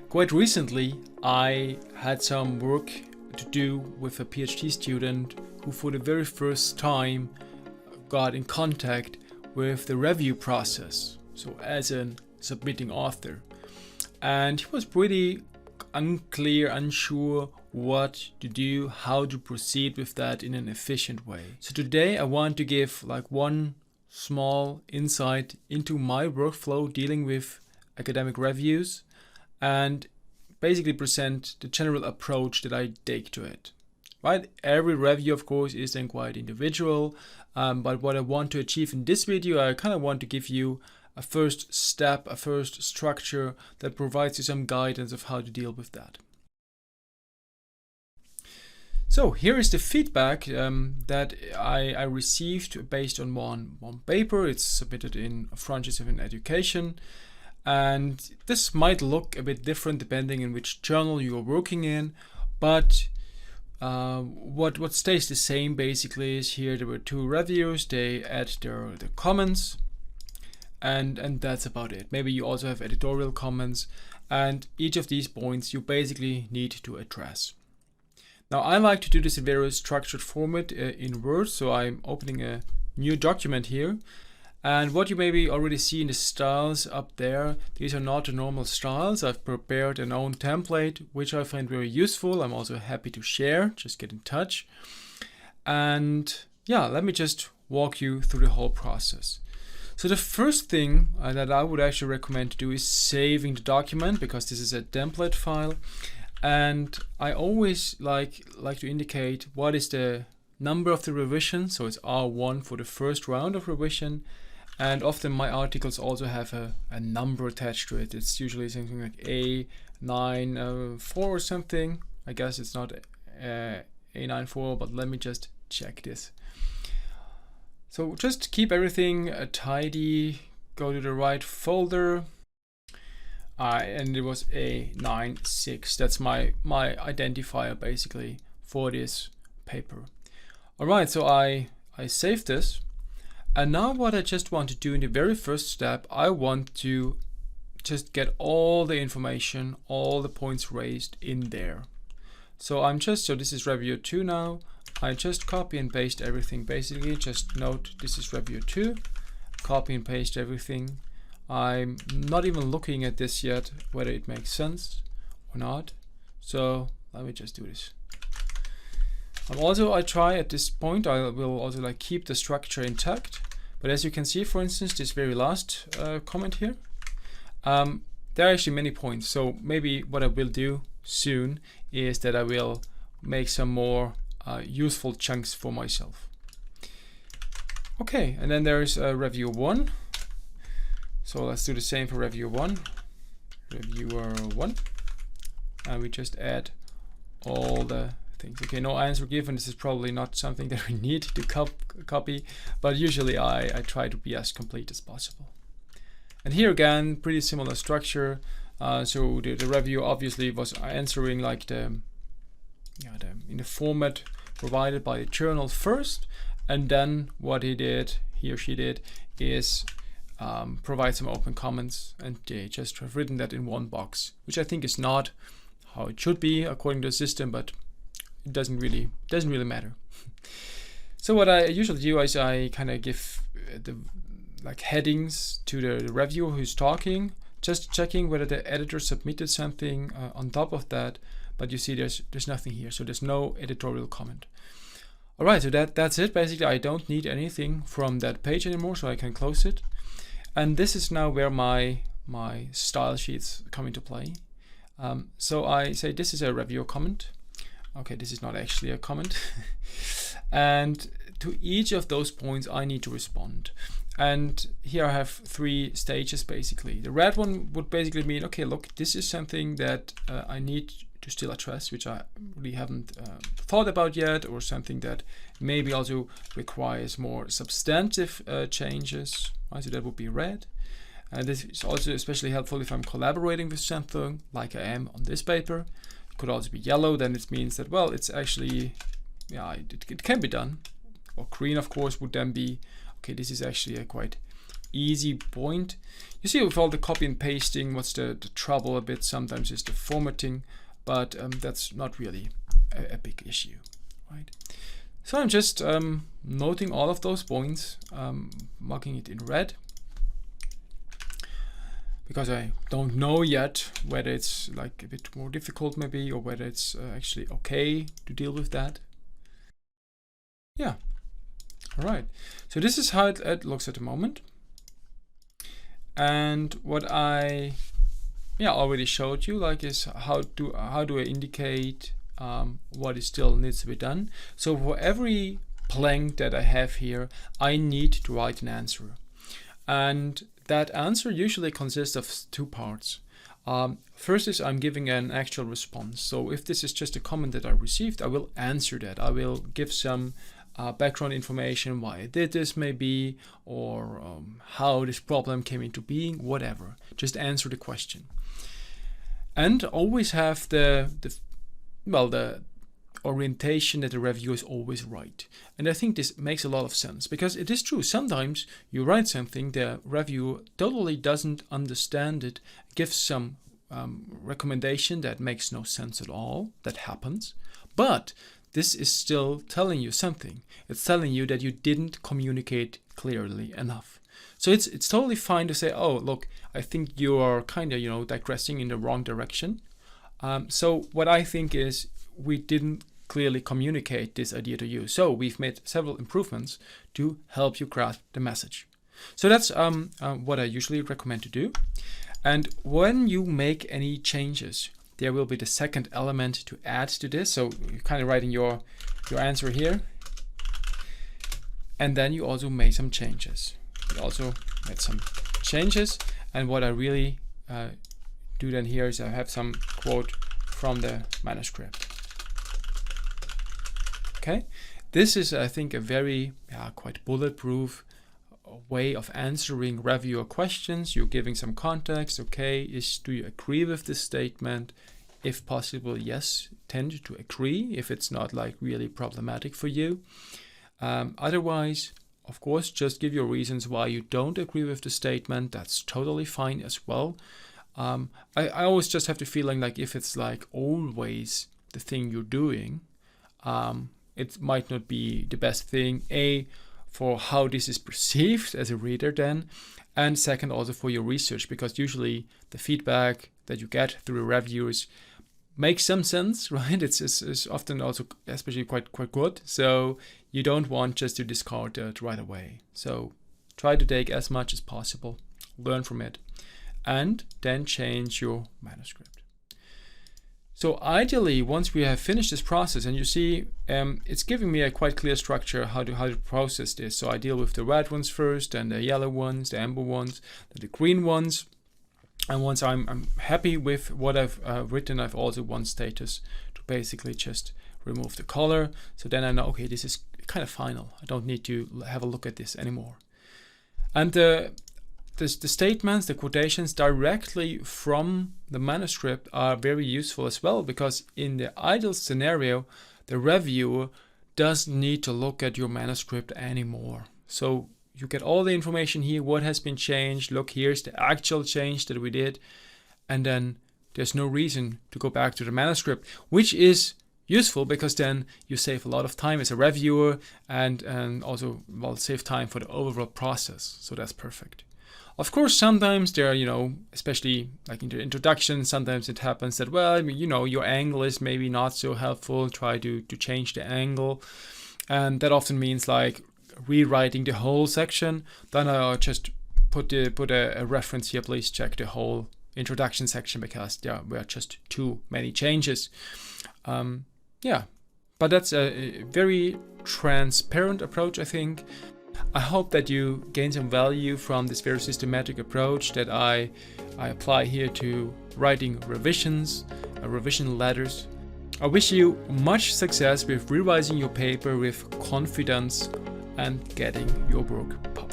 Quite recently, I had some work to do with a PhD student who for the very first time got in contact with the review process, so as a submitting author. And he was pretty unclear, unsure what to do, how to proceed with that in an efficient way. So today I want to give like one small insight into my workflow dealing with academic reviews and basically present the general approach that I take to it. Right? Every review, of course, is then quite individual, but what I want to achieve in this video, I kind of want to give you a first step, a first structure that provides you some guidance of how to deal with that. So here is the feedback that I received based on one paper. It's submitted in Frontiers in Education. And this might look a bit different depending on which journal you are working in, but what stays the same basically is here there were two reviews, they add their comments, and that's about it. Maybe you also have editorial comments, and each of these points you basically need to address. Now I like to do this in very structured format in Word, so I'm opening a new document here. And what you maybe already see in the styles up there, these are not the normal styles. I've prepared an own template, which I find very useful. I'm also happy to share, just get in touch. And yeah, let me just walk you through the whole process. So the first thing that I would actually recommend to do is saving the document, because this is a template file. And I always like to indicate what is the number of the revision. So it's R1 for the first round of revision. And often my articles also have a number attached to it. It's usually something like A94 or something. I guess it's not A94, but let me just check this. So just keep everything tidy, go to the right folder. And it was A96. That's my identifier basically for this paper. All right, so I saved this. And now what I just want to do in the very first step, I want to just get all the information, all the points raised in there. So so this is review 2 now. I just copy and paste everything basically. Just note this is review 2, copy and paste everything. I'm not even looking at this yet, whether it makes sense or not. So let me just do this. I try at this point, I will also keep the structure intact. But as you can see, for instance, this very last comment here, there are actually many points. So maybe what I will do soon is that I will make some more useful chunks for myself. Okay, and then there's review 1. So let's do the same for review 1. Reviewer 1. And we just add all the things. Okay, no answer given. This is probably not something that we need to copy, but usually I try to be as complete as possible. And here again, pretty similar structure. So the review obviously was answering in the format provided by the journal first, and then what he or she did is provide some open comments, and they just have written that in one box, which I think is not how it should be according to the system, but it doesn't really matter. So what I usually do is I kind of give the headings to the reviewer who's talking, just checking whether the editor submitted something on top of that. But you see there's nothing here, so there's no editorial comment. All right, so that's it. Basically, I don't need anything from that page anymore, so I can close it. And this is now where my style sheets come into play. So I say this is a reviewer comment. Okay, this is not actually a comment. And to each of those points, I need to respond. And here I have 3 stages basically. The red one would basically mean, okay, look, this is something that I need to still address, which I really haven't thought about yet, or something that maybe also requires more substantive changes. Right, so that would be red. This is also especially helpful if I'm collaborating with something like I am on this paper. It could also be yellow, then it means that, well, it's actually, it can be done. Or green, of course, would then be, okay, this is actually a quite easy point. You see with all the copy and pasting, what's the trouble a bit sometimes is the formatting, but that's not really a big issue, right? So I'm just noting all of those points, marking it in red, because I don't know yet whether it's like a bit more difficult maybe, or whether it's actually okay to deal with that. Yeah, all right. So this is how it looks at the moment. And what I already showed you, like, is how do I indicate what is still needs to be done. So for every blank that I have here, I need to write an answer, and that answer usually consists of two parts. First is I'm giving an actual response. So if this is just a comment that I received, I will answer that. I will give some background information, why I did this maybe, or how this problem came into being, whatever. Just answer the question. And always have the orientation that the review is always right. And I think this makes a lot of sense, because it is true. Sometimes you write something, the reviewer totally doesn't understand it, gives some recommendation that makes no sense at all. That happens. But this is still telling you something. It's telling you that you didn't communicate clearly enough. So it's totally fine to say, oh, look, I think you are kind of, digressing in the wrong direction. So what I think is we didn't clearly communicate this idea to you. So we've made several improvements to help you grasp the message. So that's what I usually recommend to do. And when you make any changes, there will be the second element to add to this. So you're kind of writing your answer here. And then you also made some changes. You also made some changes. And what I really do then here is I have some quote from the manuscript. Okay, this is, I think, a very quite bulletproof way of answering reviewer questions. You're giving some context. Okay, do you agree with this statement? If possible, yes, tend to agree if it's not like really problematic for you. Otherwise, of course, just give your reasons why you don't agree with the statement. That's totally fine as well. I always just have the feeling like if it's like always the thing you're doing, it might not be the best thing, for how this is perceived as a reader then, and second also for your research, because usually the feedback that you get through reviewers makes some sense, right? It's often also especially quite good, so you don't want just to discard it right away. So try to take as much as possible, learn from it, and then change your manuscript. So ideally, once we have finished this process, and you see it's giving me a quite clear structure how to process this. So I deal with the red ones first, and the yellow ones, the amber ones, the green ones. And once I'm happy with what I've written, I've also one status to basically just remove the color. So then I know, okay, this is kind of final. I don't need to have a look at this anymore. And the statements, the quotations directly from the manuscript are very useful as well, because in the ideal scenario, the reviewer doesn't need to look at your manuscript anymore. So you get all the information here, what has been changed. Look, here's the actual change that we did. And then there's no reason to go back to the manuscript, which is useful because then you save a lot of time as a reviewer and also save time for the overall process. So that's perfect. Of course, sometimes there are, especially like in the introduction, sometimes it happens that, your angle is maybe not so helpful. Try to change the angle. And that often means like rewriting the whole section. Then I'll just put a reference here. Please check the whole introduction section because there were just too many changes. But that's a very transparent approach, I think. I hope that you gain some value from this very systematic approach that I apply here to writing revisions, revision letters. I wish you much success with revising your paper with confidence and getting your work published.